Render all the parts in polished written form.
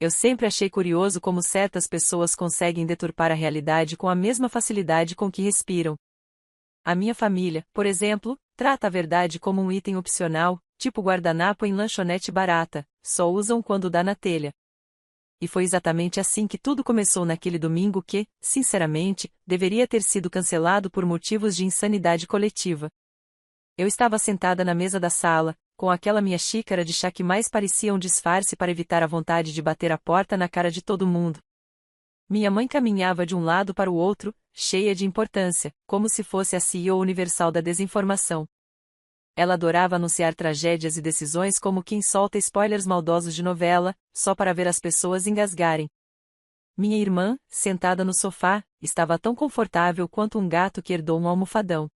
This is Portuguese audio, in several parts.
Eu sempre achei curioso como certas pessoas conseguem deturpar a realidade com a mesma facilidade com que respiram. A minha família, por exemplo, trata a verdade como um item opcional, tipo guardanapo em lanchonete barata, só usam quando dá na telha. E foi exatamente assim que tudo começou naquele domingo que, sinceramente, deveria ter sido cancelado por motivos de insanidade coletiva. Eu estava sentada na mesa da sala, com aquela minha xícara de chá que mais parecia um disfarce para evitar a vontade de bater a porta na cara de todo mundo. Minha mãe caminhava de um lado para o outro, cheia de importância, como se fosse a CEO universal da desinformação. Ela adorava anunciar tragédias e decisões como quem solta spoilers maldosos de novela, só para ver as pessoas engasgarem. Minha irmã, sentada no sofá, estava tão confortável quanto um gato que herdou um almofadão.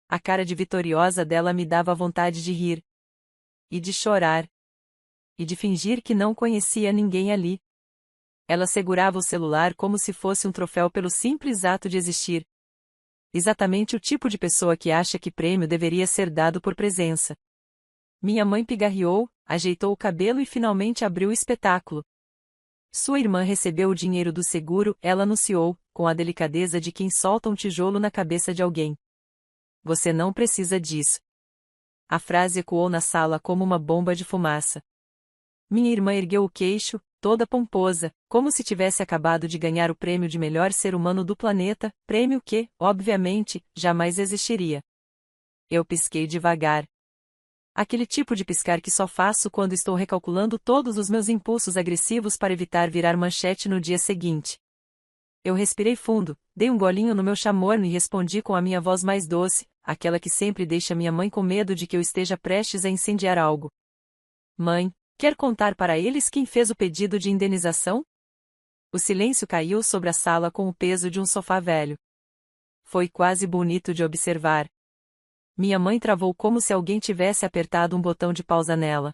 A cara de vitoriosa dela me dava vontade de rir. E de chorar. E de fingir que não conhecia ninguém ali. Ela segurava o celular como se fosse um troféu pelo simples ato de existir. Exatamente o tipo de pessoa que acha que prêmio deveria ser dado por presença. Minha mãe pigarreou, ajeitou o cabelo e finalmente abriu o espetáculo. Sua irmã recebeu o dinheiro do seguro, ela anunciou, com a delicadeza de quem solta um tijolo na cabeça de alguém. Você não precisa disso. A frase ecoou na sala como uma bomba de fumaça. Minha irmã ergueu o queixo, toda pomposa, como se tivesse acabado de ganhar o prêmio de melhor ser humano do planeta, prêmio que, obviamente, jamais existiria. Eu pisquei devagar. Aquele tipo de piscar que só faço quando estou recalculando todos os meus impulsos agressivos para evitar virar manchete no dia seguinte. Eu respirei fundo, dei um golinho no meu chamorro e respondi com a minha voz mais doce, aquela que sempre deixa minha mãe com medo de que eu esteja prestes a incendiar algo. Mãe, quer contar para eles quem fez o pedido de indenização? O silêncio caiu sobre a sala com o peso de um sofá velho. Foi quase bonito de observar. Minha mãe travou como se alguém tivesse apertado um botão de pausa nela.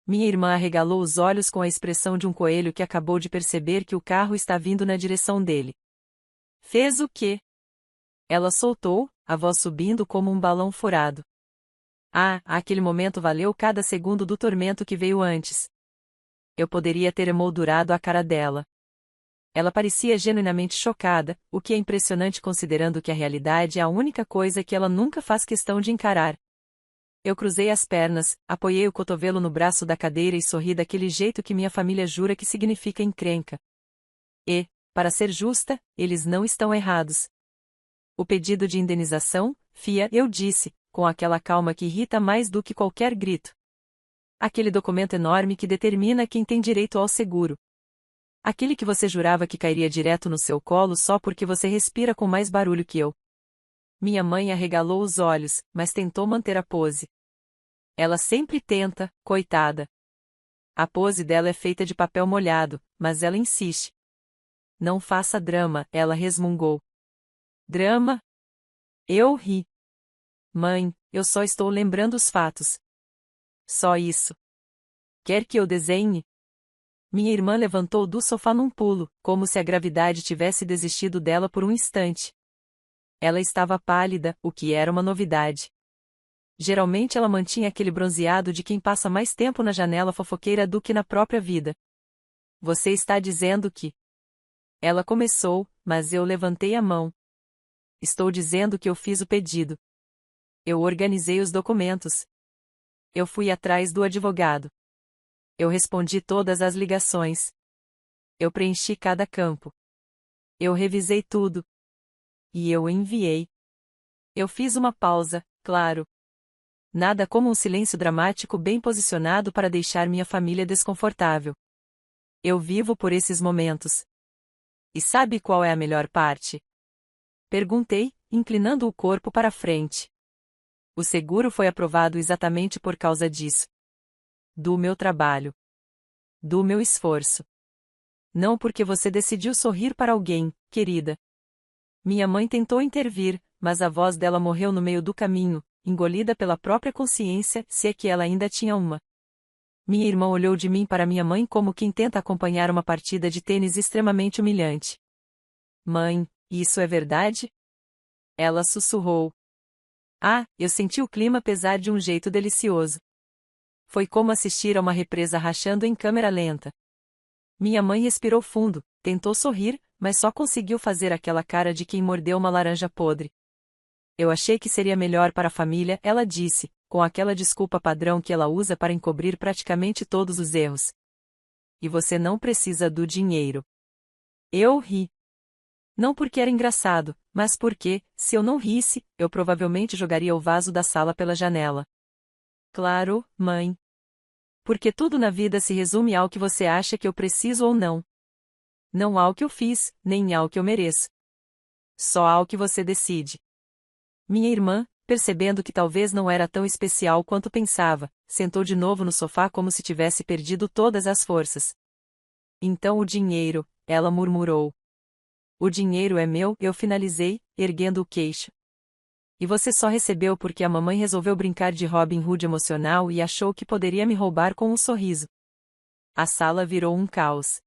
Minha irmã arregalou os olhos com a expressão de um coelho que acabou de perceber que o carro está vindo na direção dele. Fez o quê? Ela soltou, a voz subindo como um balão furado. Ah, aquele momento valeu cada segundo do tormento que veio antes. Eu poderia ter emoldurado a cara dela. Ela parecia genuinamente chocada, o que é impressionante considerando que a realidade é a única coisa que ela nunca faz questão de encarar. Eu cruzei as pernas, apoiei o cotovelo no braço da cadeira e sorri daquele jeito que minha família jura que significa encrenca. E, para ser justa, eles não estão errados. O pedido de indenização, fia, eu disse, com aquela calma que irrita mais do que qualquer grito. Aquele documento enorme que determina quem tem direito ao seguro. Aquele que você jurava que cairia direto no seu colo só porque você respira com mais barulho que eu. Minha mãe arregalou os olhos, mas tentou manter a pose. Ela sempre tenta, coitada. A pose dela é feita de papel molhado, mas ela insiste. Não faça drama, ela resmungou. Drama? Eu ri. Mãe, eu só estou lembrando os fatos. Só isso. Quer que eu desenhe? Minha irmã levantou do sofá num pulo, como se a gravidade tivesse desistido dela por um instante. Ela estava pálida, o que era uma novidade. Geralmente ela mantinha aquele bronzeado de quem passa mais tempo na janela fofoqueira do que na própria vida. Você está dizendo que... Ela começou, mas eu levantei a mão. Estou dizendo que eu fiz o pedido. Eu organizei os documentos. Eu fui atrás do advogado. Eu respondi todas as ligações. Eu preenchi cada campo. Eu revisei tudo. E eu enviei. Eu fiz uma pausa, claro. Nada como um silêncio dramático bem posicionado para deixar minha família desconfortável. Eu vivo por esses momentos. E sabe qual é a melhor parte? Perguntei, inclinando o corpo para frente. O seguro foi aprovado exatamente por causa disso. Do meu trabalho. Do meu esforço. Não porque você decidiu sorrir para alguém, querida. Minha mãe tentou intervir, mas a voz dela morreu no meio do caminho, engolida pela própria consciência, se é que ela ainda tinha uma. Minha irmã olhou de mim para minha mãe como quem tenta acompanhar uma partida de tênis extremamente humilhante. Mãe, isso é verdade? Ela sussurrou. Ah, eu senti o clima pesar de um jeito delicioso. Foi como assistir a uma represa rachando em câmera lenta. Minha mãe respirou fundo, tentou sorrir, mas só conseguiu fazer aquela cara de quem mordeu uma laranja podre. Eu achei que seria melhor para a família, ela disse, com aquela desculpa padrão que ela usa para encobrir praticamente todos os erros. E você não precisa do dinheiro. Eu ri. Não porque era engraçado, mas porque, se eu não risse, eu provavelmente jogaria o vaso da sala pela janela. Claro, mãe. Porque tudo na vida se resume ao que você acha que eu preciso ou não. Não ao que eu fiz, nem ao que eu mereço. Só ao que você decide. Minha irmã, percebendo que talvez não era tão especial quanto pensava, sentou de novo no sofá como se tivesse perdido todas as forças. Então o dinheiro, ela murmurou. O dinheiro é meu, eu finalizei, erguendo o queixo. E você só recebeu porque a mamãe resolveu brincar de Robin Hood emocional e achou que poderia me roubar com um sorriso. A sala virou um caos.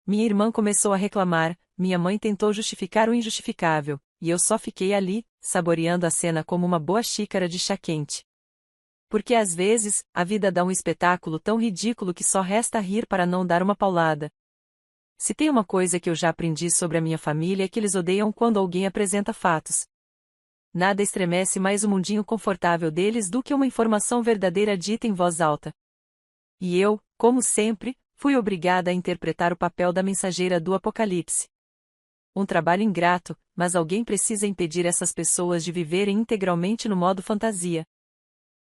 Minha irmã começou a reclamar, minha mãe tentou justificar o injustificável, e eu só fiquei ali, saboreando a cena como uma boa xícara de chá quente. Porque às vezes, a vida dá um espetáculo tão ridículo que só resta rir para não dar uma paulada. Se tem uma coisa que eu já aprendi sobre a minha família é que eles odeiam quando alguém apresenta fatos. Nada estremece mais o mundinho confortável deles do que uma informação verdadeira dita em voz alta. E eu, como sempre, fui obrigada a interpretar o papel da mensageira do apocalipse. Um trabalho ingrato, mas alguém precisa impedir essas pessoas de viverem integralmente no modo fantasia.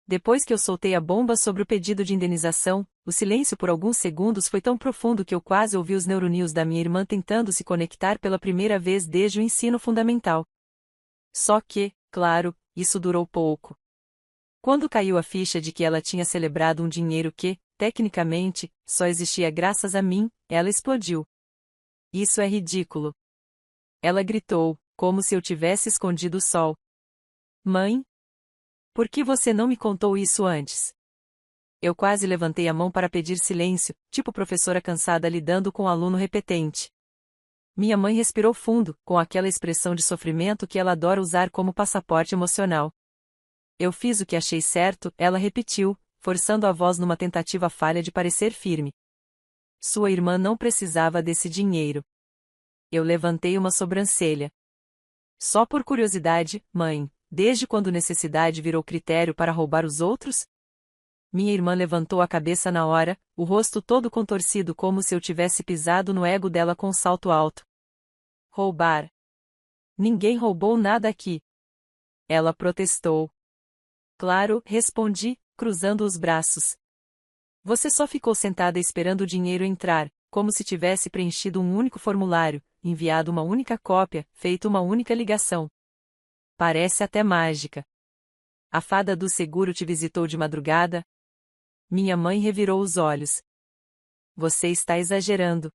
Depois que eu soltei a bomba sobre o pedido de indenização, o silêncio por alguns segundos foi tão profundo que eu quase ouvi os neurônios da minha irmã tentando se conectar pela primeira vez desde o ensino fundamental. Só que, claro, isso durou pouco. Quando caiu a ficha de que ela tinha celebrado um dinheiro que, tecnicamente, só existia graças a mim, ela explodiu. Isso é ridículo. Ela gritou, como se eu tivesse escondido o sol. Mãe? Por que você não me contou isso antes? Eu quase levantei a mão para pedir silêncio, tipo professora cansada lidando com um aluno repetente. Minha mãe respirou fundo, com aquela expressão de sofrimento que ela adora usar como passaporte emocional. Eu fiz o que achei certo, ela repetiu, forçando a voz numa tentativa falha de parecer firme. Sua irmã não precisava desse dinheiro. Eu levantei uma sobrancelha. Só por curiosidade, mãe, desde quando necessidade virou critério para roubar os outros? Minha irmã levantou a cabeça na hora, o rosto todo contorcido como se eu tivesse pisado no ego dela com um salto alto. Roubar. Ninguém roubou nada aqui. Ela protestou. Claro, respondi, cruzando os braços. Você só ficou sentada esperando o dinheiro entrar, como se tivesse preenchido um único formulário, enviado uma única cópia, feito uma única ligação. Parece até mágica. A fada do seguro te visitou de madrugada? Minha mãe revirou os olhos. Você está exagerando.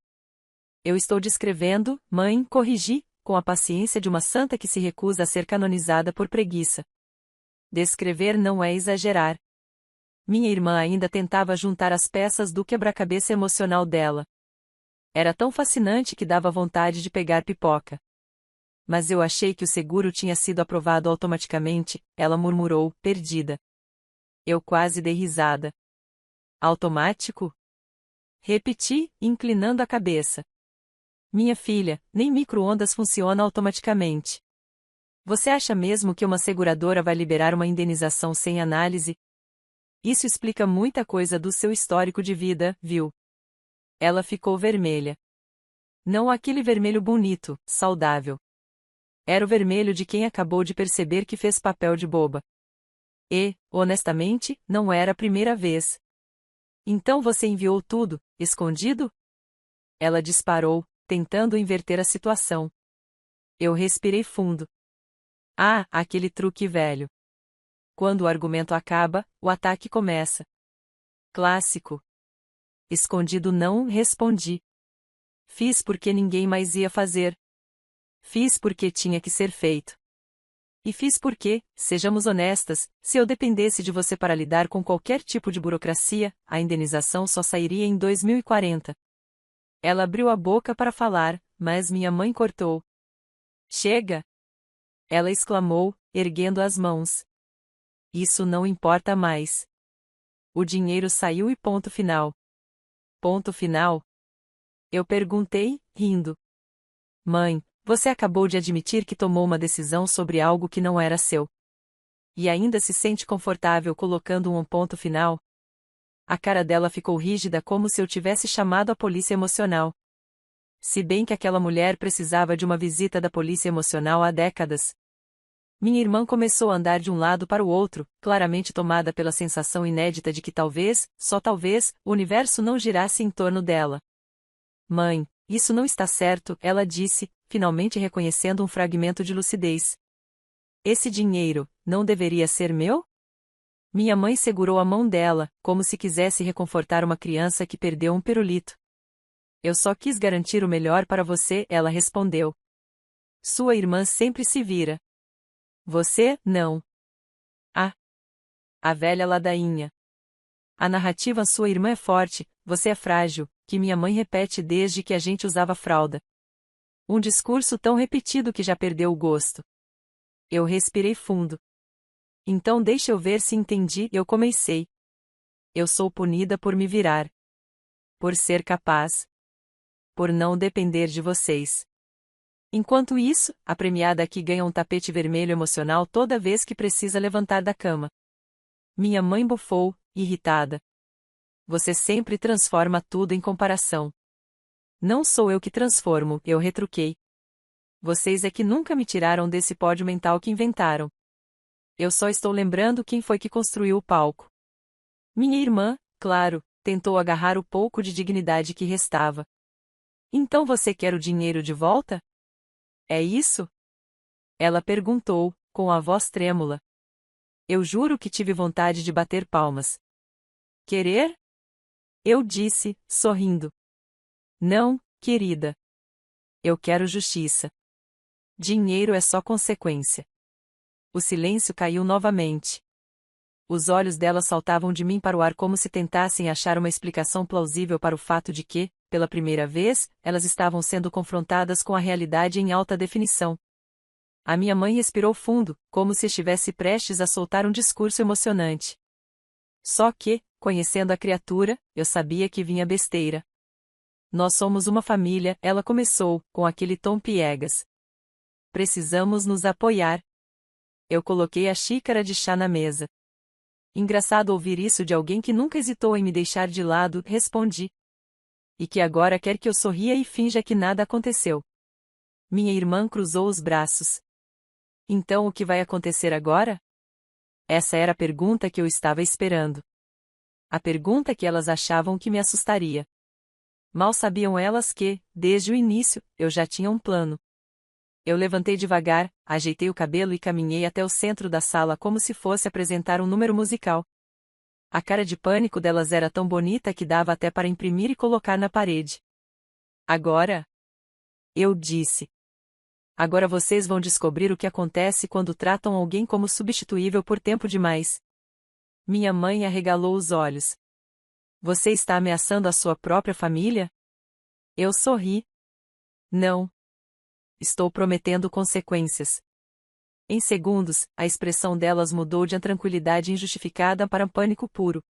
Eu estou descrevendo, mãe, corrigi, com a paciência de uma santa que se recusa a ser canonizada por preguiça. Descrever não é exagerar. Minha irmã ainda tentava juntar as peças do quebra-cabeça emocional dela. Era tão fascinante que dava vontade de pegar pipoca. Mas eu achei que o seguro tinha sido aprovado automaticamente, ela murmurou, perdida. Eu quase dei risada. Automático? Repeti, inclinando a cabeça. Minha filha, nem micro-ondas funciona automaticamente. Você acha mesmo que uma seguradora vai liberar uma indenização sem análise? Isso explica muita coisa do seu histórico de vida, viu? Ela ficou vermelha. Não aquele vermelho bonito, saudável. Era o vermelho de quem acabou de perceber que fez papel de boba. E, honestamente, não era a primeira vez. Então você enviou tudo, escondido? Ela disparou, tentando inverter a situação. Eu respirei fundo. Ah, aquele truque velho. Quando o argumento acaba, o ataque começa. Clássico. Escondido não, respondi. Fiz porque ninguém mais ia fazer. Fiz porque tinha que ser feito. E fiz porque, sejamos honestas, se eu dependesse de você para lidar com qualquer tipo de burocracia, a indenização só sairia em 2040. Ela abriu a boca para falar, mas minha mãe cortou. Chega! Ela exclamou, erguendo as mãos. Isso não importa mais. O dinheiro saiu e ponto final. Ponto final? Eu perguntei, rindo. Mãe, você acabou de admitir que tomou uma decisão sobre algo que não era seu. E ainda se sente confortável colocando um ponto final? A cara dela ficou rígida como se eu tivesse chamado a polícia emocional. Se bem que aquela mulher precisava de uma visita da polícia emocional há décadas. Minha irmã começou a andar de um lado para o outro, claramente tomada pela sensação inédita de que talvez, só talvez, o universo não girasse em torno dela. Mãe, isso não está certo, ela disse, finalmente reconhecendo um fragmento de lucidez. Esse dinheiro, não deveria ser meu? Minha mãe segurou a mão dela, como se quisesse reconfortar uma criança que perdeu um pirulito. Eu só quis garantir o melhor para você, ela respondeu. Sua irmã sempre se vira. Você, não. Ah. A velha ladainha. A narrativa sua irmã é forte, você é frágil, que minha mãe repete desde que a gente usava fralda. Um discurso tão repetido que já perdeu o gosto. Eu respirei fundo. Então deixa eu ver se entendi, eu comecei. Eu sou punida por me virar. Por ser capaz. Por não depender de vocês. Enquanto isso, a premiada aqui ganha um tapete vermelho emocional toda vez que precisa levantar da cama. Minha mãe bufou, irritada. Você sempre transforma tudo em comparação. Não sou eu que transformo, eu retruquei. Vocês é que nunca me tiraram desse pódio mental que inventaram. Eu só estou lembrando quem foi que construiu o palco. Minha irmã, claro, tentou agarrar o pouco de dignidade que restava. Então você quer o dinheiro de volta? É isso? Ela perguntou, com a voz trêmula. Eu juro que tive vontade de bater palmas. Querer? Eu disse, sorrindo. Não, querida. Eu quero justiça. Dinheiro é só consequência. O silêncio caiu novamente. Os olhos dela saltavam de mim para o ar como se tentassem achar uma explicação plausível para o fato de que, pela primeira vez, elas estavam sendo confrontadas com a realidade em alta definição. A minha mãe respirou fundo, como se estivesse prestes a soltar um discurso emocionante. Só que, conhecendo a criatura, eu sabia que vinha besteira. Nós somos uma família, ela começou, com aquele tom piegas. Precisamos nos apoiar. Eu coloquei a xícara de chá na mesa. Engraçado ouvir isso de alguém que nunca hesitou em me deixar de lado, respondi. E que agora quer que eu sorria e finja que nada aconteceu. Minha irmã cruzou os braços. Então o que vai acontecer agora? Essa era a pergunta que eu estava esperando. A pergunta que elas achavam que me assustaria. Mal sabiam elas que, desde o início, eu já tinha um plano. Eu levantei devagar, ajeitei o cabelo e caminhei até o centro da sala como se fosse apresentar um número musical. A cara de pânico delas era tão bonita que dava até para imprimir e colocar na parede. Agora? Eu disse. Agora vocês vão descobrir o que acontece quando tratam alguém como substituível por tempo demais. Minha mãe arregalou os olhos. Você está ameaçando a sua própria família? Eu sorri. Não. Estou prometendo consequências. Em segundos, a expressão delas mudou de tranquilidade injustificada para pânico puro.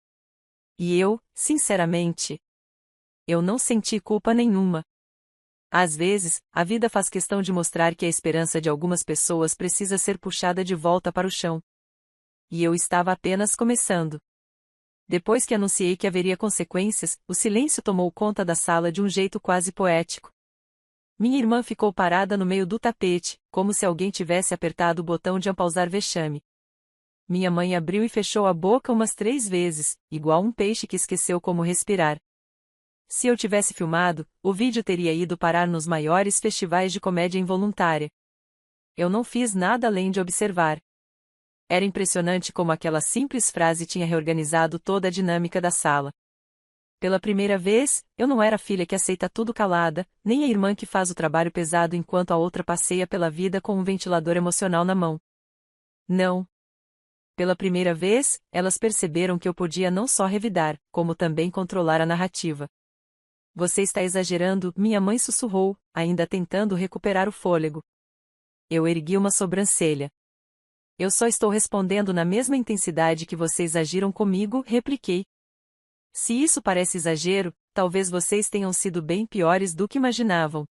E eu, sinceramente, eu não senti culpa nenhuma. Às vezes, a vida faz questão de mostrar que a esperança de algumas pessoas precisa ser puxada de volta para o chão. E eu estava apenas começando. Depois que anunciei que haveria consequências, o silêncio tomou conta da sala de um jeito quase poético. Minha irmã ficou parada no meio do tapete, como se alguém tivesse apertado o botão de apausar vexame. Minha mãe abriu e fechou a boca umas 3 vezes, igual um peixe que esqueceu como respirar. Se eu tivesse filmado, o vídeo teria ido parar nos maiores festivais de comédia involuntária. Eu não fiz nada além de observar. Era impressionante como aquela simples frase tinha reorganizado toda a dinâmica da sala. Pela primeira vez, eu não era a filha que aceita tudo calada, nem a irmã que faz o trabalho pesado enquanto a outra passeia pela vida com um ventilador emocional na mão. Não. Pela primeira vez, elas perceberam que eu podia não só revidar, como também controlar a narrativa. Você está exagerando, minha mãe sussurrou, ainda tentando recuperar o fôlego. Eu ergui uma sobrancelha. Eu só estou respondendo na mesma intensidade que vocês agiram comigo, repliquei. Se isso parece exagero, talvez vocês tenham sido bem piores do que imaginavam.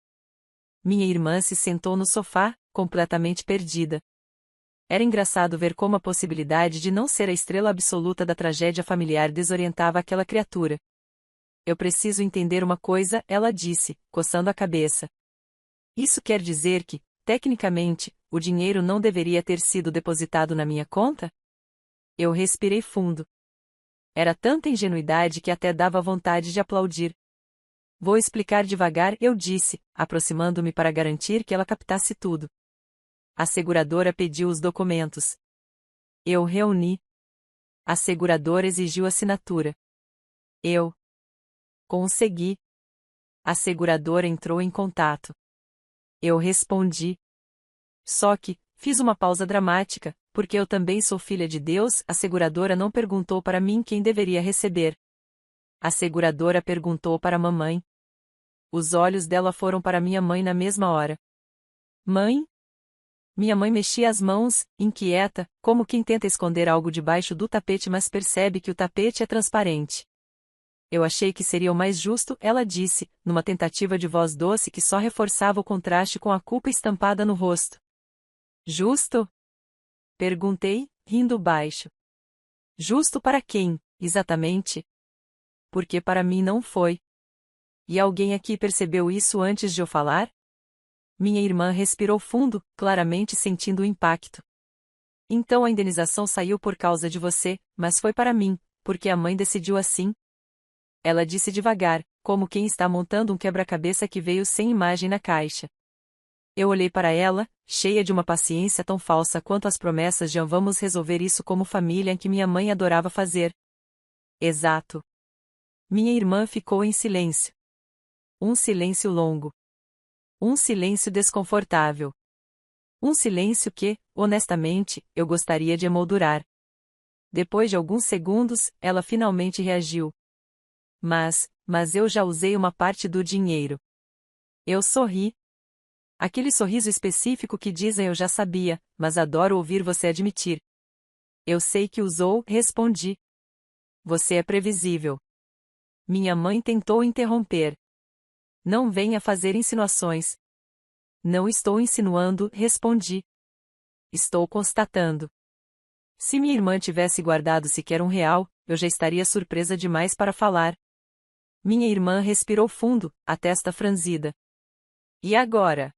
Minha irmã se sentou no sofá, completamente perdida. Era engraçado ver como a possibilidade de não ser a estrela absoluta da tragédia familiar desorientava aquela criatura. Eu preciso entender uma coisa, ela disse, coçando a cabeça. Isso quer dizer que, tecnicamente, o dinheiro não deveria ter sido depositado na minha conta? Eu respirei fundo. Era tanta ingenuidade que até dava vontade de aplaudir. Vou explicar devagar, eu disse, aproximando-me para garantir que ela captasse tudo. A seguradora pediu os documentos. Eu reuni. A seguradora exigiu assinatura. Eu consegui. A seguradora entrou em contato. Eu respondi. Só que, fiz uma pausa dramática, porque eu também sou filha de Deus, a seguradora não perguntou para mim quem deveria receber. A seguradora perguntou para a mamãe. Os olhos dela foram para minha mãe na mesma hora. Mãe? Minha mãe mexia as mãos, inquieta, como quem tenta esconder algo debaixo do tapete mas percebe que o tapete é transparente. Eu achei que seria o mais justo, ela disse, numa tentativa de voz doce que só reforçava o contraste com a culpa estampada no rosto. Justo? Perguntei, rindo baixo. Justo para quem, exatamente? Porque para mim não foi. E alguém aqui percebeu isso antes de eu falar? Minha irmã respirou fundo, claramente sentindo o impacto. Então a indenização saiu por causa de você, mas foi para mim, porque a mãe decidiu assim. Ela disse devagar, como quem está montando um quebra-cabeça que veio sem imagem na caixa. Eu olhei para ela, cheia de uma paciência tão falsa quanto as promessas de vamos resolver isso como família que minha mãe adorava fazer. Exato. Minha irmã ficou em silêncio. Um silêncio longo. Um silêncio desconfortável. Um silêncio que, honestamente, eu gostaria de emoldurar. Depois de alguns segundos, ela finalmente reagiu. Mas eu já usei uma parte do dinheiro. Eu sorri. Aquele sorriso específico que dizem eu já sabia, mas adoro ouvir você admitir. Eu sei que usou, respondi. Você é previsível. Minha mãe tentou interromper. Não venha fazer insinuações. Não estou insinuando, respondi. Estou constatando. Se minha irmã tivesse guardado sequer R$ 1, eu já estaria surpresa demais para falar. Minha irmã respirou fundo, a testa franzida. E agora?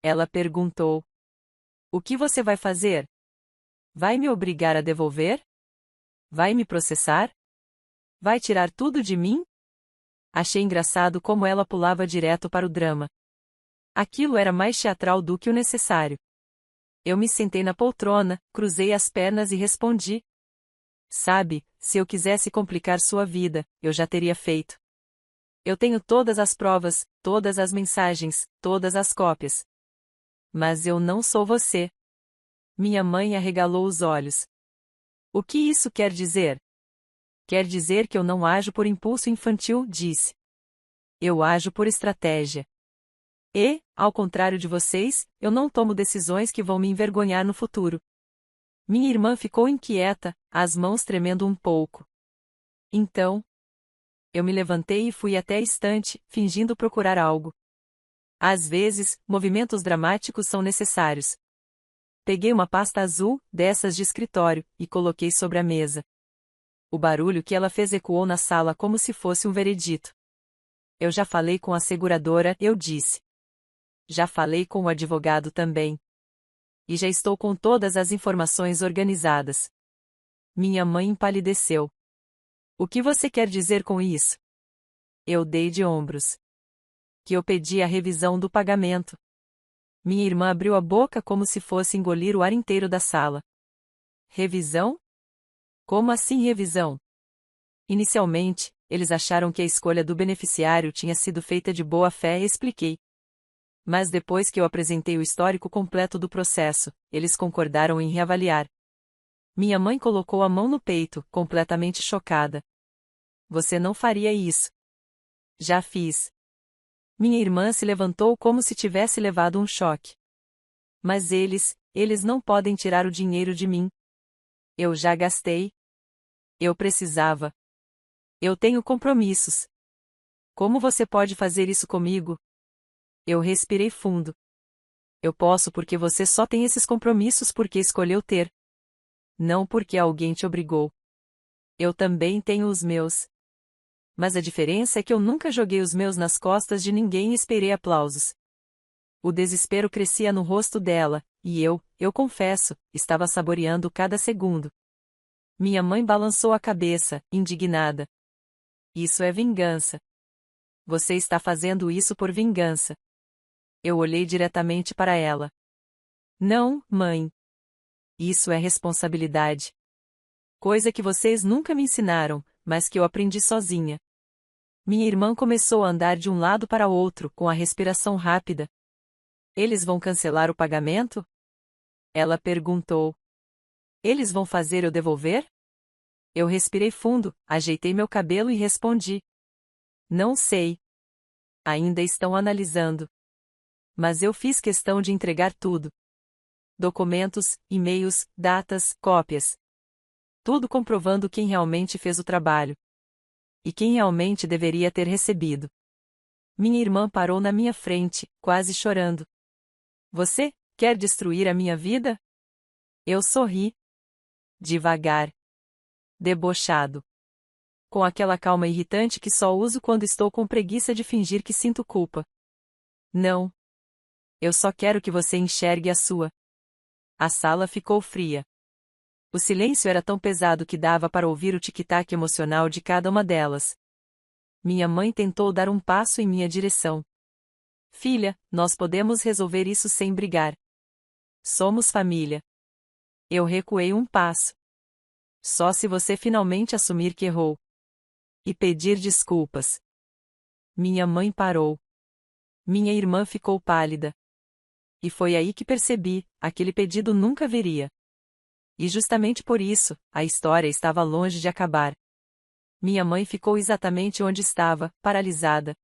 Ela perguntou. O que você vai fazer? Vai me obrigar a devolver? Vai me processar? Vai tirar tudo de mim? Achei engraçado como ela pulava direto para o drama. Aquilo era mais teatral do que o necessário. Eu me sentei na poltrona, cruzei as pernas e respondi. Sabe, se eu quisesse complicar sua vida, eu já teria feito. Eu tenho todas as provas, todas as mensagens, todas as cópias. Mas eu não sou você. Minha mãe arregalou os olhos. O que isso quer dizer? Quer dizer que eu não ajo por impulso infantil, disse. Eu ajo por estratégia. E, ao contrário de vocês, eu não tomo decisões que vão me envergonhar no futuro. Minha irmã ficou inquieta, as mãos tremendo um pouco. Então, eu me levantei e fui até a estante, fingindo procurar algo. Às vezes, movimentos dramáticos são necessários. Peguei uma pasta azul, dessas de escritório, e coloquei sobre a mesa. O barulho que ela fez ecoou na sala como se fosse um veredito. Eu já falei com a seguradora, eu disse. Já falei com o advogado também. E já estou com todas as informações organizadas. Minha mãe empalideceu. O que você quer dizer com isso? Eu dei de ombros. Que eu pedi a revisão do pagamento. Minha irmã abriu a boca como se fosse engolir o ar inteiro da sala. Revisão? Como assim revisão? Inicialmente, eles acharam que a escolha do beneficiário tinha sido feita de boa fé e expliquei. Mas depois que eu apresentei o histórico completo do processo, eles concordaram em reavaliar. Minha mãe colocou a mão no peito, completamente chocada. Você não faria isso. Já fiz. Minha irmã se levantou como se tivesse levado um choque. Mas eles não podem tirar o dinheiro de mim. Eu já gastei. Eu precisava. Eu tenho compromissos. Como você pode fazer isso comigo? Eu respirei fundo. Eu posso porque você só tem esses compromissos porque escolheu ter. Não porque alguém te obrigou. Eu também tenho os meus. Mas a diferença é que eu nunca joguei os meus nas costas de ninguém e esperei aplausos. O desespero crescia no rosto dela, e eu confesso, estava saboreando cada segundo. Minha mãe balançou a cabeça, indignada. Isso é vingança. Você está fazendo isso por vingança. Eu olhei diretamente para ela. Não, mãe. Isso é responsabilidade. Coisa que vocês nunca me ensinaram, mas que eu aprendi sozinha. Minha irmã começou a andar de um lado para outro, com a respiração rápida. Eles vão cancelar o pagamento? Ela perguntou. Eles vão fazer eu devolver? Eu respirei fundo, ajeitei meu cabelo e respondi. Não sei. Ainda estão analisando. Mas eu fiz questão de entregar tudo. Documentos, e-mails, datas, cópias. Tudo comprovando quem realmente fez o trabalho. E quem realmente deveria ter recebido. Minha irmã parou na minha frente, quase chorando. Você quer destruir a minha vida? Eu sorri. Devagar. Debochado. Com aquela calma irritante que só uso quando estou com preguiça de fingir que sinto culpa. Não. Eu só quero que você enxergue a sua. A sala ficou fria. O silêncio era tão pesado que dava para ouvir o tic-tac emocional de cada uma delas. Minha mãe tentou dar um passo em minha direção. Filha, nós podemos resolver isso sem brigar. Somos família. Eu recuei um passo. Só se você finalmente assumir que errou. E pedir desculpas. Minha mãe parou. Minha irmã ficou pálida. E foi aí que percebi, aquele pedido nunca viria. E justamente por isso, a história estava longe de acabar. Minha mãe ficou exatamente onde estava, paralisada.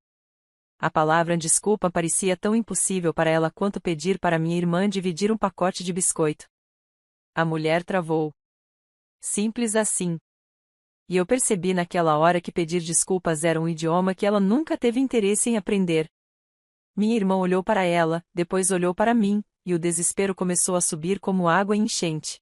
A palavra desculpa parecia tão impossível para ela quanto pedir para minha irmã dividir um pacote de biscoito. A mulher travou. Simples assim. E eu percebi naquela hora que pedir desculpas era um idioma que ela nunca teve interesse em aprender. Minha irmã olhou para ela, depois olhou para mim, e o desespero começou a subir como água em enchente.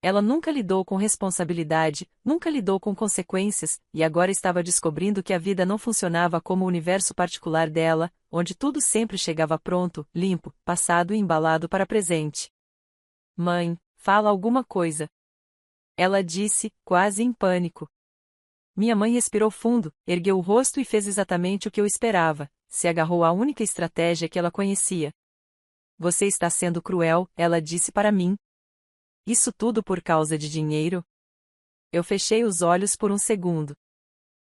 Ela nunca lidou com responsabilidade, nunca lidou com consequências, e agora estava descobrindo que a vida não funcionava como o universo particular dela, onde tudo sempre chegava pronto, limpo, passado e embalado para presente. Mãe, fala alguma coisa. Ela disse, quase em pânico. Minha mãe respirou fundo, ergueu o rosto e fez exatamente o que eu esperava, se agarrou à única estratégia que ela conhecia. Você está sendo cruel, ela disse para mim. Isso tudo por causa de dinheiro? Eu fechei os olhos por um segundo.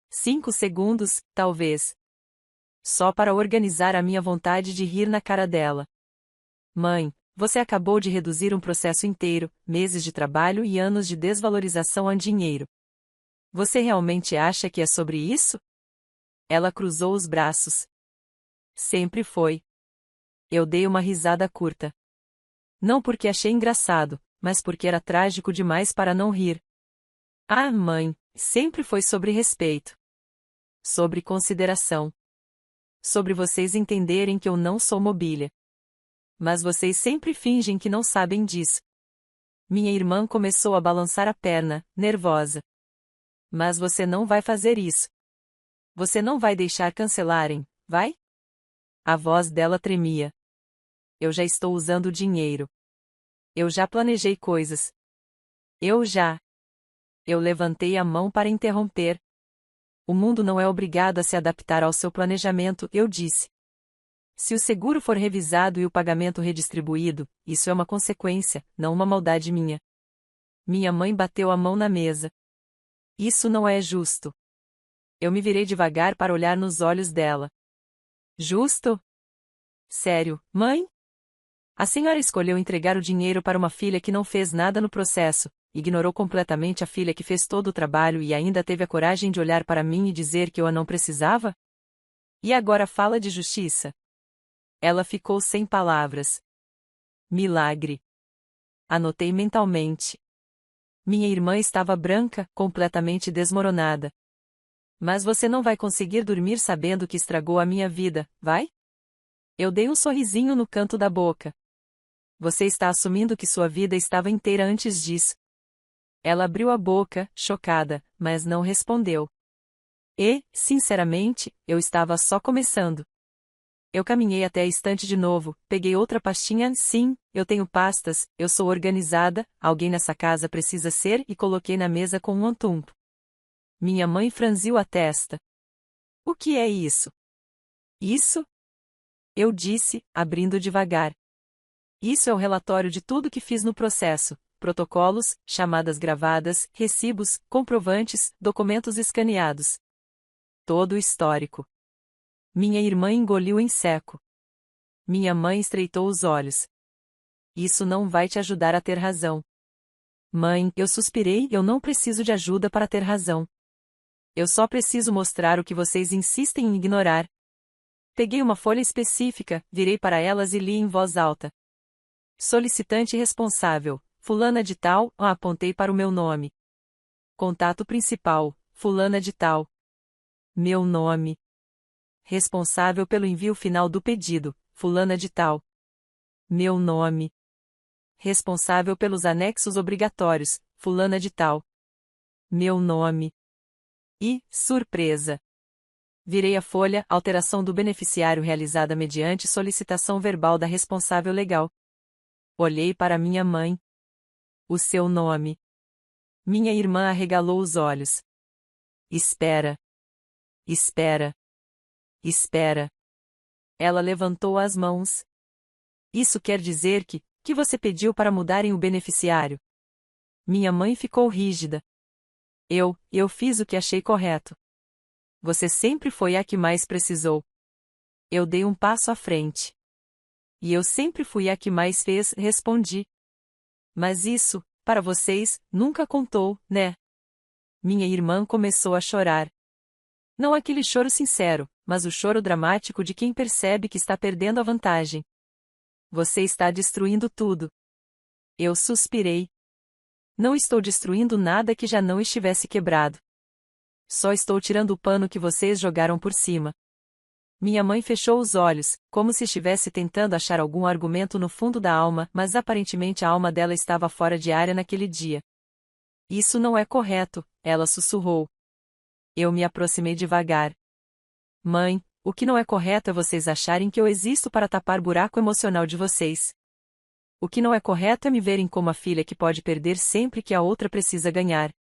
5 segundos, talvez. Só para organizar a minha vontade de rir na cara dela. Mãe, você acabou de reduzir um processo inteiro, meses de trabalho e anos de desvalorização a dinheiro. Você realmente acha que é sobre isso? Ela cruzou os braços. Sempre foi. Eu dei uma risada curta. Não porque achei engraçado, mas porque era trágico demais para não rir. Ah, mãe, sempre foi sobre respeito. Sobre consideração. Sobre vocês entenderem que eu não sou mobília. Mas vocês sempre fingem que não sabem disso. Minha irmã começou a balançar a perna, nervosa. Mas você não vai fazer isso. Você não vai deixar cancelarem, vai? A voz dela tremia. Eu já estou usando dinheiro. Eu já planejei coisas. Eu levantei a mão para interromper. O mundo não é obrigado a se adaptar ao seu planejamento, eu disse. Se o seguro for revisado e o pagamento redistribuído, isso é uma consequência, não uma maldade minha. Minha mãe bateu a mão na mesa. Isso não é justo. Eu me virei devagar para olhar nos olhos dela. Justo? Sério, mãe? A senhora escolheu entregar o dinheiro para uma filha que não fez nada no processo, ignorou completamente a filha que fez todo o trabalho e ainda teve a coragem de olhar para mim e dizer que eu a não precisava? E agora fala de justiça? Ela ficou sem palavras. Milagre. Anotei mentalmente. Minha irmã estava branca, completamente desmoronada. Mas você não vai conseguir dormir sabendo que estragou a minha vida, vai? Eu dei um sorrisinho no canto da boca. Você está assumindo que sua vida estava inteira antes disso. Ela abriu a boca, chocada, mas não respondeu. E, sinceramente, eu estava só começando. Eu caminhei até a estante de novo, peguei outra pastinha, sim, eu tenho pastas, eu sou organizada, alguém nessa casa precisa ser, e coloquei na mesa com um antumpo. Minha mãe franziu a testa. O que é isso? Isso? Eu disse, abrindo devagar. Isso é o relatório de tudo que fiz no processo: protocolos, chamadas gravadas, recibos, comprovantes, documentos escaneados. Todo o histórico. Minha irmã engoliu em seco. Minha mãe estreitou os olhos. Isso não vai te ajudar a ter razão. Mãe, eu suspirei, eu não preciso de ajuda para ter razão. Eu só preciso mostrar o que vocês insistem em ignorar. Peguei uma folha específica, virei para elas e li em voz alta. Solicitante responsável, fulana de tal, apontei para o meu nome. Contato principal, fulana de tal. Meu nome. Responsável pelo envio final do pedido, fulana de tal. Meu nome. Responsável pelos anexos obrigatórios, fulana de tal. Meu nome. E, surpresa! Virei a folha, alteração do beneficiário realizada mediante solicitação verbal da responsável legal. Olhei para minha mãe. O seu nome. Minha irmã arregalou os olhos. Espera. Espera. Espera. Ela levantou as mãos. Isso quer dizer que você pediu para mudarem o beneficiário. Minha mãe ficou rígida. Eu fiz o que achei correto. Você sempre foi a que mais precisou. Eu dei um passo à frente. E eu sempre fui a que mais fez, respondi. Mas isso, para vocês, nunca contou, né? Minha irmã começou a chorar. Não aquele choro sincero, mas o choro dramático de quem percebe que está perdendo a vantagem. Você está destruindo tudo. Eu suspirei. Não estou destruindo nada que já não estivesse quebrado. Só estou tirando o pano que vocês jogaram por cima. Minha mãe fechou os olhos, como se estivesse tentando achar algum argumento no fundo da alma, mas aparentemente a alma dela estava fora de área naquele dia. Isso não é correto, ela sussurrou. Eu me aproximei devagar. Mãe, o que não é correto é vocês acharem que eu existo para tapar buraco emocional de vocês. O que não é correto é me verem como a filha que pode perder sempre que a outra precisa ganhar.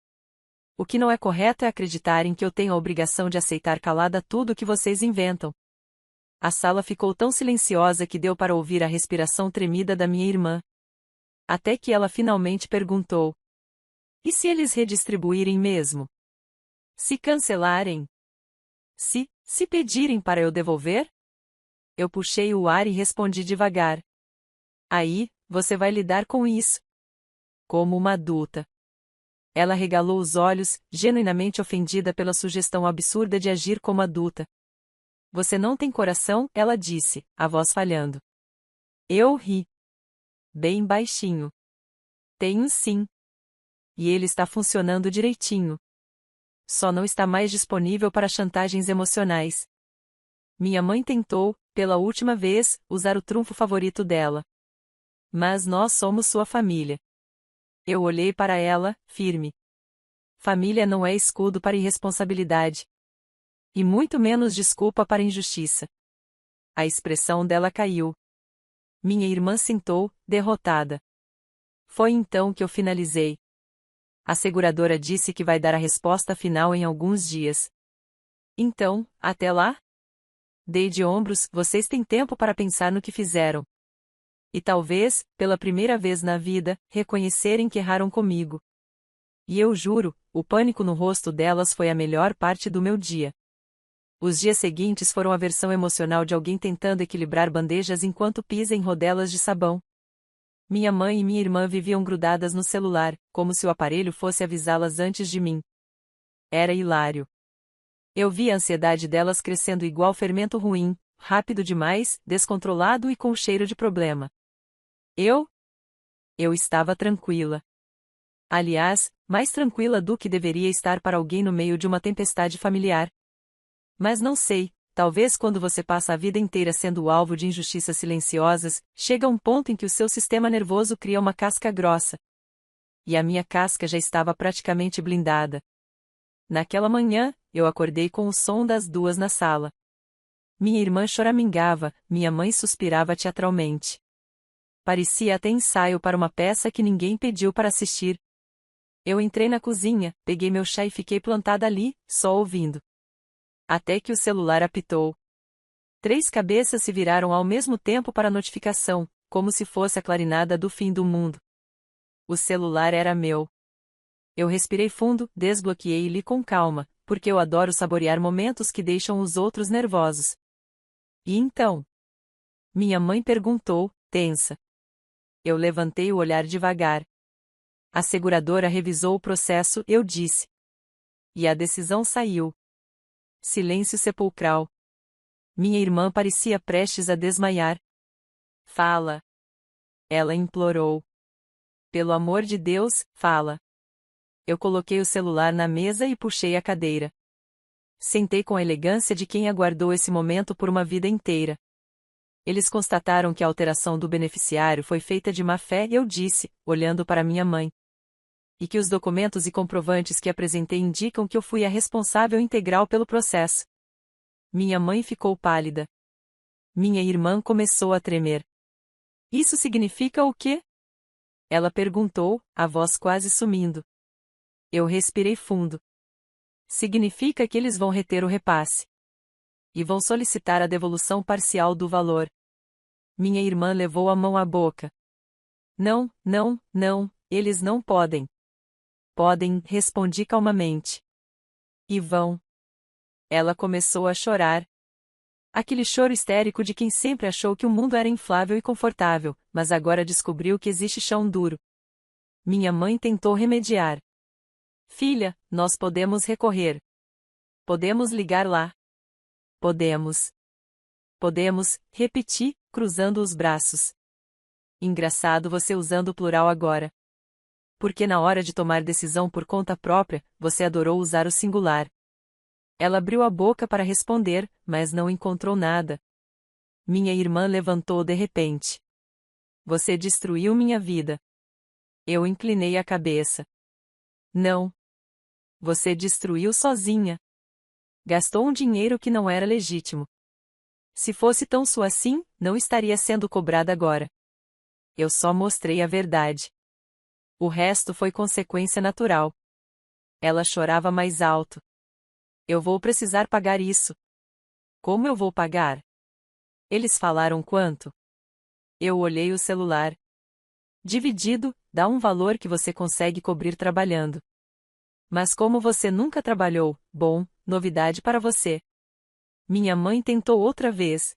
O que não é correto é acreditarem que eu tenho a obrigação de aceitar calada tudo o que vocês inventam. A sala ficou tão silenciosa que deu para ouvir a respiração tremida da minha irmã. Até que ela finalmente perguntou. E se eles redistribuírem mesmo? Se cancelarem? Se pedirem para eu devolver? Eu puxei o ar e respondi devagar. Aí, você vai lidar com isso. Como uma adulta. Ela regalou os olhos, genuinamente ofendida pela sugestão absurda de agir como adulta. Você não tem coração, ela disse, a voz falhando. Eu ri. Bem baixinho. Tenho sim. E ele está funcionando direitinho. Só não está mais disponível para chantagens emocionais. Minha mãe tentou, pela última vez, usar o trunfo favorito dela. Mas nós somos sua família. Eu olhei para ela, firme. Família não é escudo para irresponsabilidade. E muito menos desculpa para injustiça. A expressão dela caiu. Minha irmã sentou, derrotada. Foi então que eu finalizei. A seguradora disse que vai dar a resposta final em alguns dias. Então, até lá? Dei de ombros, vocês têm tempo para pensar no que fizeram. E talvez, pela primeira vez na vida, reconhecerem que erraram comigo. E eu juro, o pânico no rosto delas foi a melhor parte do meu dia. Os dias seguintes foram a versão emocional de alguém tentando equilibrar bandejas enquanto pisa em rodelas de sabão. Minha mãe e minha irmã viviam grudadas no celular, como se o aparelho fosse avisá-las antes de mim. Era hilário. Eu vi a ansiedade delas crescendo igual fermento ruim, rápido demais, descontrolado e com cheiro de problema. Eu estava tranquila. Aliás, mais tranquila do que deveria estar para alguém no meio de uma tempestade familiar. Mas não sei, talvez quando você passa a vida inteira sendo o alvo de injustiças silenciosas, chega um ponto em que o seu sistema nervoso cria uma casca grossa. E a minha casca já estava praticamente blindada. Naquela manhã, eu acordei com o som das duas na sala. Minha irmã choramingava, minha mãe suspirava teatralmente. Parecia até ensaio para uma peça que ninguém pediu para assistir. Eu entrei na cozinha, peguei meu chá e fiquei plantada ali, só ouvindo. Até que o celular apitou. 3 cabeças se viraram ao mesmo tempo para a notificação, como se fosse a clarinada do fim do mundo. O celular era meu. Eu respirei fundo, desbloqueei e li com calma, porque eu adoro saborear momentos que deixam os outros nervosos. E então? Minha mãe perguntou, tensa. Eu levantei o olhar devagar. A seguradora revisou o processo, eu disse. E a decisão saiu. Silêncio sepulcral. Minha irmã parecia prestes a desmaiar. Fala. Ela implorou. Pelo amor de Deus, fala. Eu coloquei o celular na mesa e puxei a cadeira. Sentei com a elegância de quem aguardou esse momento por uma vida inteira. Eles constataram que a alteração do beneficiário foi feita de má fé, eu disse, olhando para minha mãe. E que os documentos e comprovantes que apresentei indicam que eu fui a responsável integral pelo processo. Minha mãe ficou pálida. Minha irmã começou a tremer. Isso significa o quê? Ela perguntou, a voz quase sumindo. Eu respirei fundo. Significa que eles vão reter o repasse. E vão solicitar a devolução parcial do valor. Minha irmã levou a mão à boca. Não, não, não, eles não podem. Podem, respondi calmamente. E vão. Ela começou a chorar. Aquele choro histérico de quem sempre achou que o mundo era inflável e confortável, mas agora descobriu que existe chão duro. Minha mãe tentou remediar. Filha, nós podemos recorrer. Podemos ligar lá. Podemos. Podemos, repeti, cruzando os braços. Engraçado você usando o plural agora. Porque na hora de tomar decisão por conta própria, você adorou usar o singular. Ela abriu a boca para responder, mas não encontrou nada. Minha irmã levantou de repente. Você destruiu minha vida. Eu inclinei a cabeça. Não. Você destruiu sozinha. Gastou um dinheiro que não era legítimo. Se fosse tão sua assim, não estaria sendo cobrada agora. Eu só mostrei a verdade. O resto foi consequência natural. Ela chorava mais alto. Eu vou precisar pagar isso. Como eu vou pagar? Eles falaram quanto? Eu olhei o celular. Dividido, dá um valor que você consegue cobrir trabalhando. Mas como você nunca trabalhou, bom, novidade para você. Minha mãe tentou outra vez.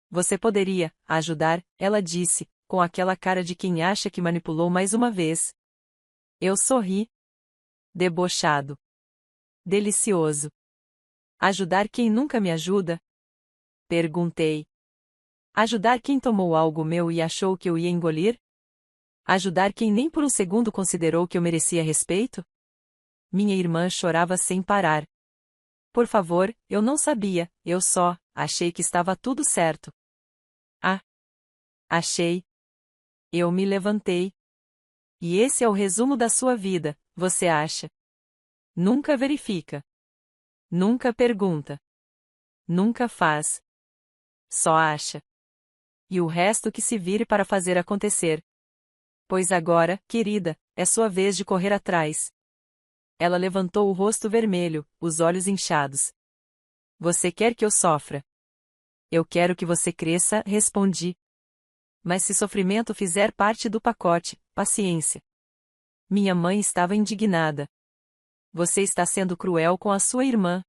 Você poderia ajudar, ela disse, com aquela cara de quem acha que manipulou mais uma vez. Eu sorri. Debochado. Delicioso. Ajudar quem nunca me ajuda? Perguntei. Ajudar quem tomou algo meu e achou que eu ia engolir? Ajudar quem nem por um segundo considerou que eu merecia respeito? Minha irmã chorava sem parar. Por favor, eu não sabia, eu só achei que estava tudo certo. Ah! Achei. Eu me levantei. E esse é o resumo da sua vida, você acha? Nunca verifica. Nunca pergunta. Nunca faz. Só acha. E o resto que se vire para fazer acontecer. Pois agora, querida, é sua vez de correr atrás. Ela levantou o rosto vermelho, os olhos inchados. Você quer que eu sofra? Eu quero que você cresça, respondi. Mas se sofrimento fizer parte do pacote, paciência. Minha mãe estava indignada. Você está sendo cruel com a sua irmã.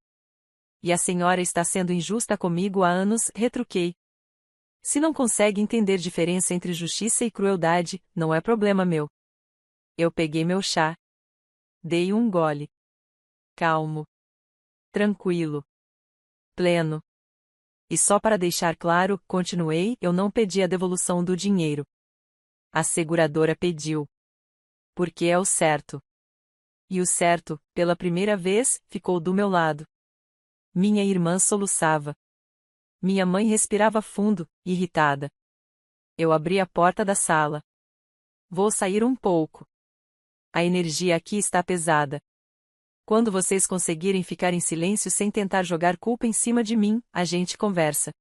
E a senhora está sendo injusta comigo há anos, retruquei. Se não consegue entender diferença entre justiça e crueldade, não é problema meu. Eu peguei meu chá. Dei um gole. Calmo. Tranquilo. Pleno. E só para deixar claro, continuei, eu não pedi a devolução do dinheiro. A seguradora pediu. porque é o certo. E o certo, pela primeira vez, ficou do meu lado. Minha irmã soluçava. Minha mãe respirava fundo, irritada. Eu abri a porta da sala. Vou sair um pouco. A energia aqui está pesada. Quando vocês conseguirem ficar em silêncio sem tentar jogar culpa em cima de mim, a gente conversa.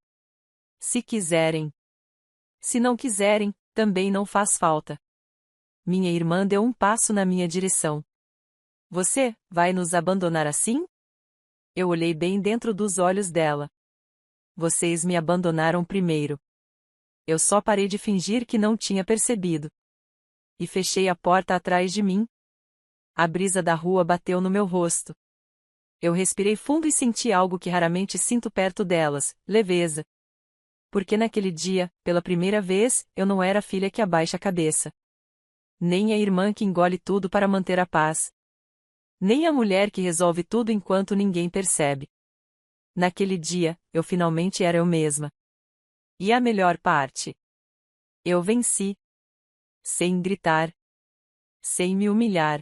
Se quiserem. Se não quiserem, também não faz falta. Minha irmã deu um passo na minha direção. Você vai nos abandonar assim? Eu olhei bem dentro dos olhos dela. Vocês me abandonaram primeiro. Eu só parei de fingir que não tinha percebido. E fechei a porta atrás de mim. A brisa da rua bateu no meu rosto. Eu respirei fundo e senti algo que raramente sinto perto delas, leveza. Porque naquele dia, pela primeira vez, eu não era a filha que abaixa a cabeça. Nem a irmã que engole tudo para manter a paz. Nem a mulher que resolve tudo enquanto ninguém percebe. Naquele dia, eu finalmente era eu mesma. E a melhor parte? Eu venci. Sem gritar. Sem me humilhar.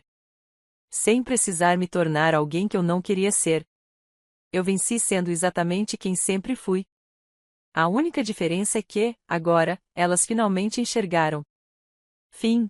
Sem precisar me tornar alguém que eu não queria ser. Eu venci sendo exatamente quem sempre fui. A única diferença é que, agora, elas finalmente enxergaram. Fim.